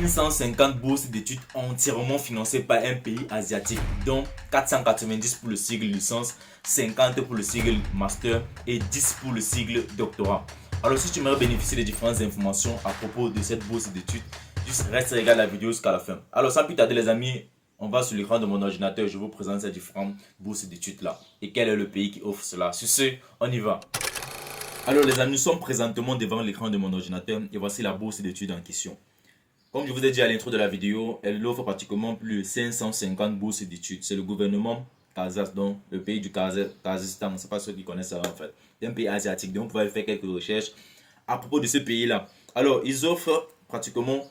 une 150 bourses d'études entièrement financées par un pays asiatique, dont 490 pour le sigle licence, 50 pour le sigle master et 10 pour le sigle doctorat. Alors si tu aimerais bénéficier des différentes informations à propos de cette bourse d'études, juste reste et regarde la vidéo jusqu'à la fin. Alors sans plus tarder les amis, on va sur l'écran de mon ordinateur, je vous présente ces différentes bourses d'études là et quel est le pays qui offre cela. Sur ce, on y va. Alors les amis, nous sommes présentement devant l'écran de mon ordinateur et voici la bourse d'études en question. Comme je vous ai dit à l'intro de la vidéo, elle offre pratiquement plus de 550 bourses d'études. C'est le gouvernement kazakh, donc le pays du Kazakhstan, ce n'est pas ceux qui connaissent ça en fait. C'est un pays asiatique, donc vous pouvez faire quelques recherches à propos de ce pays-là. Alors, ils offrent pratiquement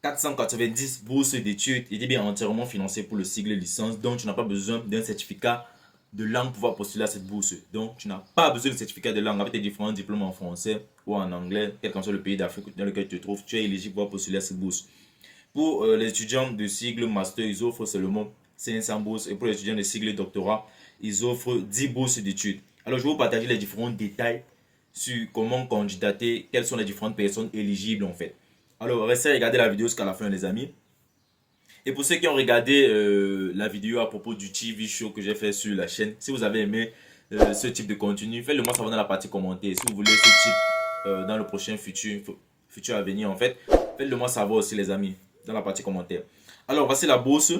490 bourses d'études, et bien entièrement financées pour le sigle licence, donc tu n'as pas besoin d'un certificat de langue pour pouvoir postuler à cette bourse. Donc, tu n'as pas besoin de certificat de langue avec tes différents diplômes en français ou en anglais, quel que soit le pays d'Afrique dans lequel tu te trouves, tu es éligible pour postuler à cette bourse. Pour les étudiants de sigle master, ils offrent seulement 500 bourses. Et pour les étudiants de sigle doctorat, ils offrent 10 bourses d'études. Alors, je vais vous partager les différents détails sur comment candidater, quelles sont les différentes personnes éligibles en fait. Alors, restez à regarder la vidéo jusqu'à la fin les amis. Et pour ceux qui ont regardé la vidéo à propos du TV show que j'ai fait sur la chaîne, si vous avez aimé ce type de contenu, faites-le moi savoir dans la partie commentaire. Si vous voulez ce type dans le prochain futur à venir en fait, faites-le moi savoir aussi les amis dans la partie commentaire. Alors voici la bourse.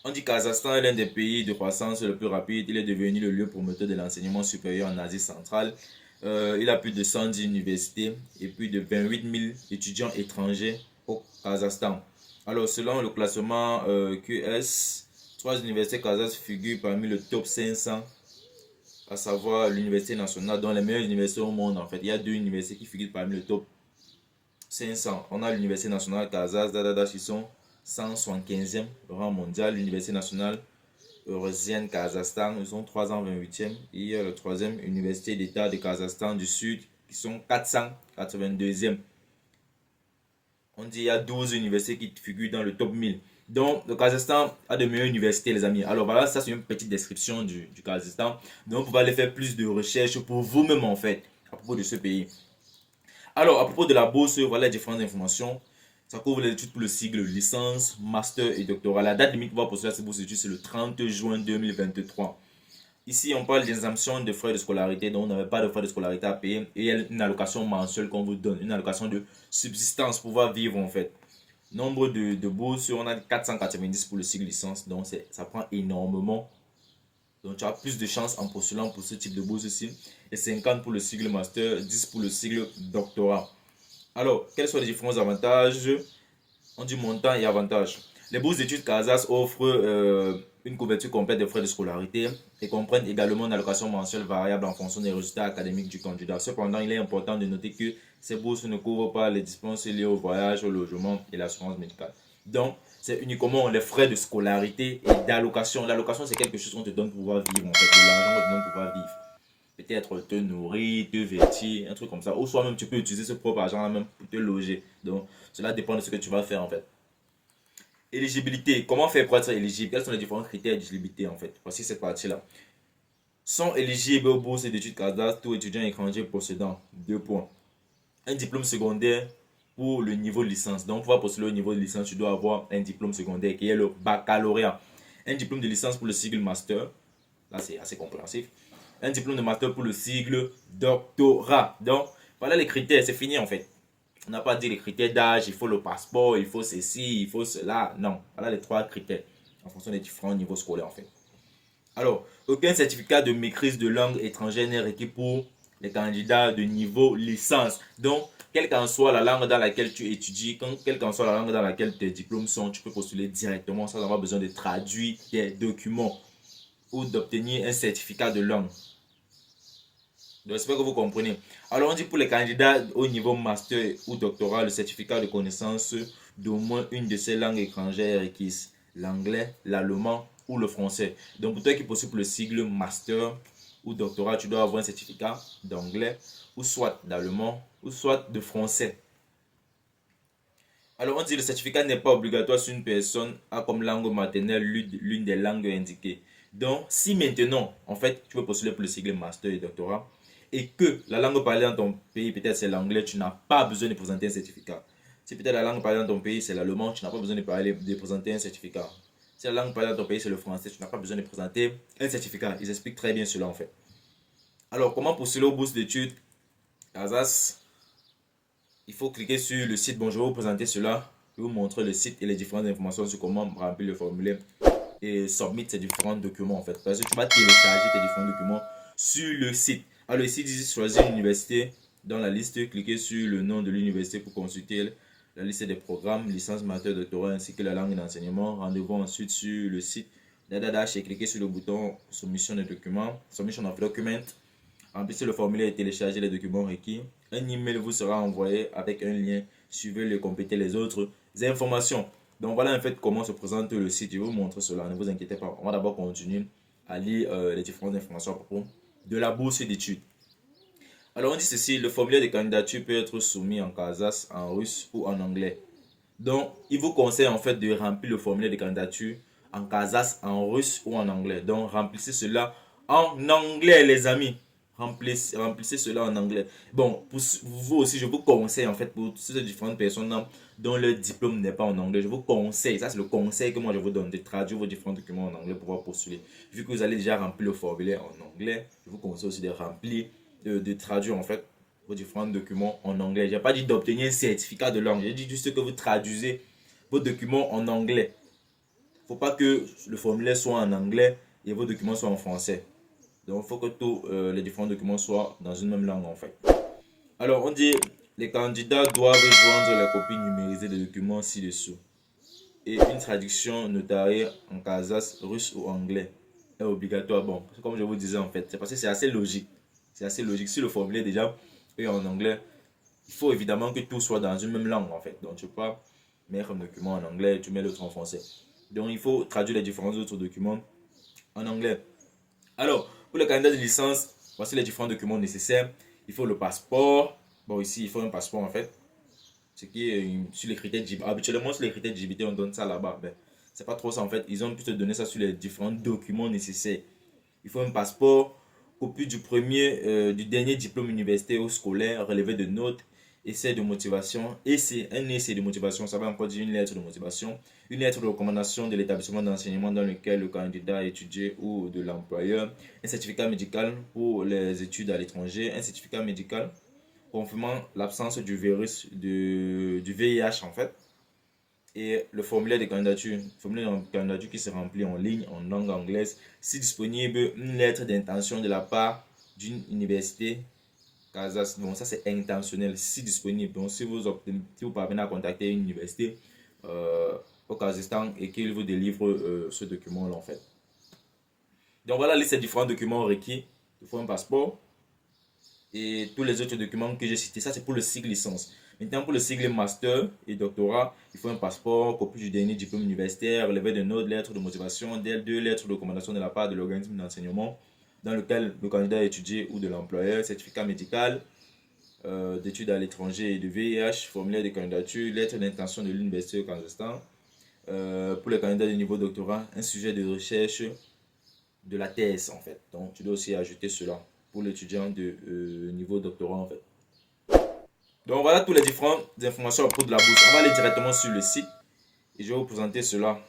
On dit que Kazakhstan est l'un des pays de croissance le plus rapide. Il est devenu le lieu promoteur de l'enseignement supérieur en Asie centrale. Il a plus de 110 universités et plus de 28 000 étudiants étrangers au Kazakhstan. Alors, selon le classement QS, 3 universités kazakhs figurent parmi le top 500, à savoir l'Université nationale, dont les meilleures universités au monde. En fait, il y a 2 universités qui figurent parmi le top 500. On a l'Université nationale kazakh, qui sont 175e rang mondial. L'Université nationale eurasienne Kazakhstan, ils sont 328e. Et il y a le 3e Université d'État de Kazakhstan du Sud, qui sont 482e. On dit qu'il y a 12 universités qui figurent dans le top 1000. Donc, le Kazakhstan a de meilleures universités, les amis. Alors, voilà, ça, c'est une petite description du Kazakhstan. Donc, vous pouvez aller faire plus de recherches pour vous-même, en fait, à propos de ce pays. Alors, à propos de la bourse, voilà les différentes informations. Ça couvre les études pour le sigle licence, master et doctorat. La date limite pour pouvoir postuler à cette bourse d'études, c'est le 30 juin 2023. Ici, on parle d'exemption de frais de scolarité, donc on n'avait pas de frais de scolarité à payer. Et il y a une allocation mensuelle qu'on vous donne, une allocation de subsistance pour pouvoir vivre en fait. Nombre de bourses, on a 490 pour le cycle licence, donc ça prend énormément. Donc tu as plus de chances en postulant pour ce type de bourse ici. Et 50 pour le cycle master, 10 pour le cycle doctorat. Alors, quels sont les différents avantages? On dit montant et avantages. Les bourses d'études kazakhs offrent une couverture complète des frais de scolarité et comprennent également une allocation mensuelle variable en fonction des résultats académiques du candidat. Cependant, il est important de noter que ces bourses ne couvrent pas les dépenses liées au voyage, au logement et l'assurance médicale. Donc, c'est uniquement les frais de scolarité et d'allocation. L'allocation, c'est quelque chose qu'on te donne pour pouvoir vivre, en fait, de l'argent qu'on te donne pour pouvoir vivre. Peut-être te nourrir, te vêtir, un truc comme ça. Ou soit même tu peux utiliser ce propre argent même pour te loger. Donc, cela dépend de ce que tu vas faire en fait. Éligibilité. Comment faire pour être éligible? Quels sont les différents critères d'éligibilité en fait? Voici cette partie-là. Sont éligibles aux bourses d'études kazakhs tous étudiants étrangers possédant 2 points. Un diplôme secondaire pour le niveau de licence. Donc, pour pouvoir postuler au niveau de licence, tu dois avoir un diplôme secondaire qui est le baccalauréat. Un diplôme de licence pour le sigle master. Là, c'est assez compréhensif. Un diplôme de master pour le sigle doctorat. Donc, voilà les critères, c'est fini en fait. On n'a pas dit les critères d'âge, il faut le passeport, il faut ceci, il faut cela. Non, voilà les 3 critères en fonction des différents niveaux scolaires en fait. Alors, aucun certificat de maîtrise de langue étrangère n'est requis pour les candidats de niveau licence. Donc, quelle qu'en soit la langue dans laquelle tu étudies, quelle qu'en soit la langue dans laquelle tes diplômes sont, tu peux postuler directement sans avoir besoin de traduire tes documents ou d'obtenir un certificat de langue. J'espère que vous comprenez. Alors, on dit pour les candidats au niveau master ou doctorat, le certificat de connaissance d'au moins une de ces langues étrangères est requise. L'anglais, l'allemand ou le français. Donc, pour toi qui postules pour le sigle master ou doctorat, tu dois avoir un certificat d'anglais ou soit d'allemand ou soit de français. Alors, on dit que le certificat n'est pas obligatoire si une personne a comme langue maternelle l'une des langues indiquées. Donc, si maintenant, en fait, tu veux postuler pour le sigle master et doctorat, et que la langue parlée dans ton pays, peut-être c'est l'anglais, tu n'as pas besoin de présenter un certificat. Si peut-être la langue parlée dans ton pays, c'est l'allemand, tu n'as pas besoin de présenter un certificat. Si la langue parlée dans ton pays, c'est le français, tu n'as pas besoin de présenter un certificat. Ils expliquent très bien cela en fait. Alors, comment postuler aux bourses d'études Casas? Il faut cliquer sur le site. Bon, je vais vous présenter cela. Je vais vous montrer le site et les différentes informations sur comment remplir le formulaire et submit ces différents documents en fait. Parce que tu vas télécharger tes différents documents sur le site. Alors ici, il dit choisir une université. Dans la liste, cliquez sur le nom de l'université pour consulter la liste des programmes, licence, master, doctorat ainsi que la langue d'enseignement. Rendez-vous ensuite sur le site d'Adadash et cliquez sur le bouton soumission des documents, submission of document. Remplissez le formulaire et téléchargez les documents requis. Un email vous sera envoyé avec un lien. Suivez-le et complétez les autres informations. Donc voilà en fait comment se présente le site. Je vais vous montrer cela, ne vous inquiétez pas. On va d'abord continuer à lire les différentes informations à propos de la bourse d'études. Alors on dit ceci, le formulaire de candidature peut être soumis en kazakh, en russe ou en anglais. Donc il vous conseille en fait de remplir le formulaire de candidature en kazakh, en russe ou en anglais. Donc remplissez cela en anglais les amis. Remplissez cela en anglais. Bon, pour vous aussi, je vous conseille en fait pour ces différentes personnes dont le diplôme n'est pas en anglais, je vous conseille, ça c'est le conseil que moi je vous donne, de traduire vos différents documents en anglais pour pouvoir postuler. Vu que vous allez déjà remplir le formulaire en anglais, je vous conseille aussi de remplir, de traduire en fait vos différents documents en anglais. Je n'ai pas dit d'obtenir un certificat de langue, j'ai dit juste que vous traduisez vos documents en anglais. Il ne faut pas que le formulaire soit en anglais et vos documents soient en français. Donc, il faut que tous les différents documents soient dans une même langue en fait. Alors, on dit les candidats doivent joindre la copie numérisée des documents ci-dessous. Et une traduction notariée en kazakh, russe ou anglais est obligatoire. Bon, comme je vous disais en fait, c'est parce que c'est assez logique. C'est assez logique. Si le formulaire déjà est en anglais, il faut évidemment que tout soit dans une même langue en fait. Donc, tu ne peux pas mettre un document en anglais et tu mets l'autre en français. Donc, il faut traduire les différents autres documents en anglais. Alors, pour les candidats de licence, voici les différents documents nécessaires. Il faut le passeport. Bon, ici, il faut un passeport en fait. Ce qui est sur les critères de habituellement, sur les critères de on donne ça là-bas. Ben, c'est pas trop ça en fait. Ils ont pu te donner ça sur les différents documents nécessaires. Il faut un passeport, copie du dernier diplôme universitaire ou scolaire, relevé de notes, essai de motivation. Et c'est un essai de motivation, ça va encore dire une lettre de motivation. Une lettre de recommandation de l'établissement d'enseignement dans lequel le candidat a étudié ou de l'employeur. Un certificat médical pour les études à l'étranger. Un certificat médical confirmant l'absence du virus du VIH en fait. Et le formulaire de candidature qui se remplit en ligne en langue anglaise. Si disponible, une lettre d'intention de la part d'une université kazakh. Donc ça c'est intentionnel, si disponible. Donc si vous parvenez à contacter une université au Kazakhstan et qu'il vous délivre ce document là en fait. Donc voilà les différents documents requis. Il faut un passeport et tous les autres documents que j'ai cités. Ça c'est pour le cycle licence. Maintenant pour le cycle master et doctorat, il faut un passeport, copie du dernier diplôme universitaire, relevé de notes, lettres de motivation, deux lettres de recommandation de la part de l'organisme d'enseignement dans lequel le candidat a étudié ou de l'employeur, certificat médical d'études à l'étranger et de VIH, formulaire de candidature, lettre d'intention de l'université au Kazakhstan. Pour les candidats de niveau doctorat, un sujet de recherche de la thèse en fait. Donc tu dois aussi ajouter cela pour l'étudiant de niveau doctorat en fait. Donc voilà toutes les différentes informations à propos de la bourse. On va aller directement sur le site et je vais vous présenter cela.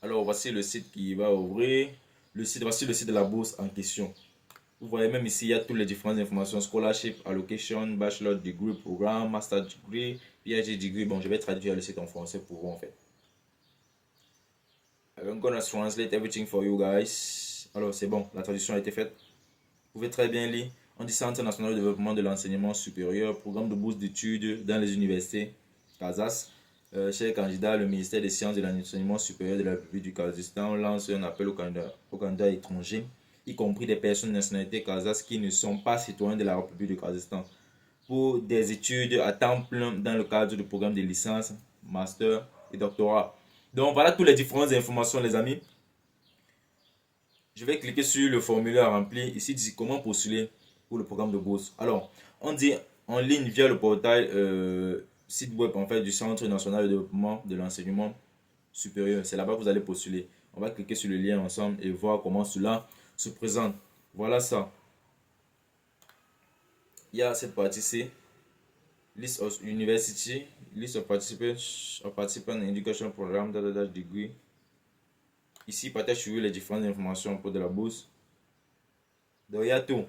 Alors voici le site qui va ouvrir. Voici le site de la bourse en question. Vous voyez même ici, il y a toutes les différentes informations. Scholarship, allocation, bachelor degree, programme, master degree, PhD degree. Bon, je vais traduire le site en français pour vous en fait. I'm gonna translate everything for you guys. Alors c'est bon, la traduction a été faite. Vous pouvez très bien lire. On dit Centre national de développement de l'enseignement supérieur, programme de bourse d'études dans les universités, Kazas. Chers candidats, le ministère des Sciences et de l'Enseignement supérieur de la République du Kazakhstan lance un appel aux candidats étrangers, y compris des personnes de nationalité kazakhs qui ne sont pas citoyens de la République du Kazakhstan, pour des études à temps plein dans le cadre du programme de licence, master et doctorat. Donc voilà toutes les différentes informations les amis. Je vais cliquer sur le formulaire à remplir. Ici, dit comment postuler pour le programme de bourse. Alors, on dit en ligne via le portail site web en fait du Centre national de développement de l'enseignement supérieur. C'est là-bas que vous allez postuler. On va cliquer sur le lien ensemble et voir comment cela se présente. Voilà ça. Il y a cette partie-ci. List of university, list of participants in education program, degree. Ici, partage les différentes informations pour de la bourse. Donc, il y a tout.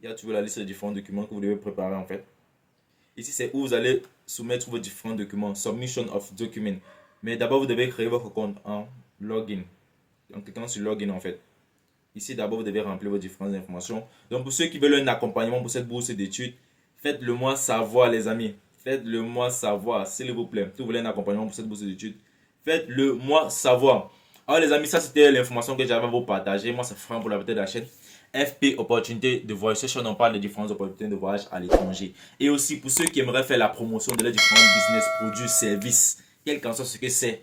Il y a toujours la liste des différents documents que vous devez préparer en fait. Ici, c'est où vous allez soumettre vos différents documents. Submission of document. Mais d'abord, vous devez créer votre compte en login. En cliquant sur login en fait. Ici, d'abord, vous devez remplir vos différentes informations. Donc, pour ceux qui veulent un accompagnement pour cette bourse d'études, faites-le moi savoir, les amis. Faites-le moi savoir, s'il vous plaît. Si vous voulez un accompagnement pour cette bourse d'études, faites-le moi savoir. Alors, les amis, ça c'était l'information que j'avais à vous partager. Moi, c'est Franck pour la de la chaîne FP Opportunité de voyage. Cette chaîne, on parle des différentes opportunités de voyage à l'étranger. Et aussi, pour ceux qui aimeraient faire la promotion de leurs différents business, produits, services, quel qu'en soit ce que c'est,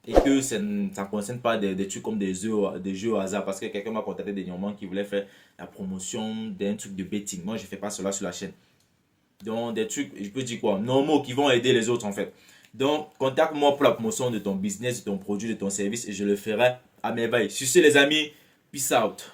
et que ça ne concerne pas des trucs comme des jeux au hasard, parce que quelqu'un m'a contacté dernièrement qui voulait faire la promotion d'un truc de betting. Moi, je ne fais pas cela sur la chaîne. Donc, des trucs, je peux dire quoi, normaux qui vont aider les autres en fait. Donc, contacte-moi pour la promotion de ton business, de ton produit, de ton service et je le ferai à merveille. Sur ce, les amis, peace out.